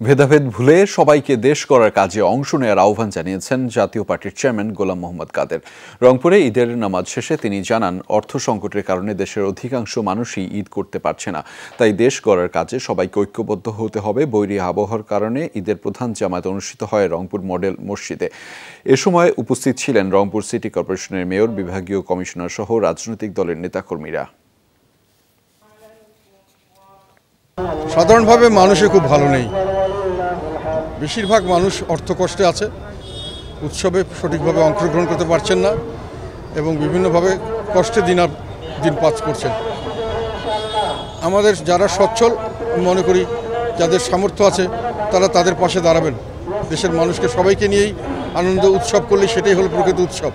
ভেদাভেদ ভুলে সবাইকে দেশ করার কাজে অংশ নেওয়ার আহ্বান জানিয়েছেন জাতীয় পার্টির চেয়ারম্যান গোলাম মোহাম্মদ কাদের। রংপুরে ঈদের নামাজ শেষে তিনি জানান, অর্থ সংকটের কারণে দেশের অধিকাংশ মানুষই ঈদ করতে পারছে না। তাই দেশ গড়ার কাজে সবাইকে ঐক্যবদ্ধ হতে হবে। বৈরী আবহাওয়ার কারণে ঈদের প্রধান জামাত অনুষ্ঠিত হয় রংপুর মডেল মসজিদে। এ সময় উপস্থিত ছিলেন রংপুর সিটি কর্পোরেশনের মেয়র, বিভাগীয় কমিশনার সহ রাজনৈতিক দলের নেতাকর্মীরা। সাধারণভাবে মানুষের খুব ভালো নেই। বেশিরভাগ মানুষ অর্থকষ্টে আছে, উৎসবে সঠিকভাবে অংশগ্রহণ করতে পারছেন না এবং বিভিন্নভাবে কষ্টে দিন পাস করছেন। আমাদের যারা সচ্ছল, মনে করি যাদের সামর্থ্য আছে তারা তাদের পাশে দাঁড়াবেন। দেশের মানুষকে সবাইকে নিয়েই আনন্দ উৎসব করলে সেটাই হলো প্রকৃত উৎসব।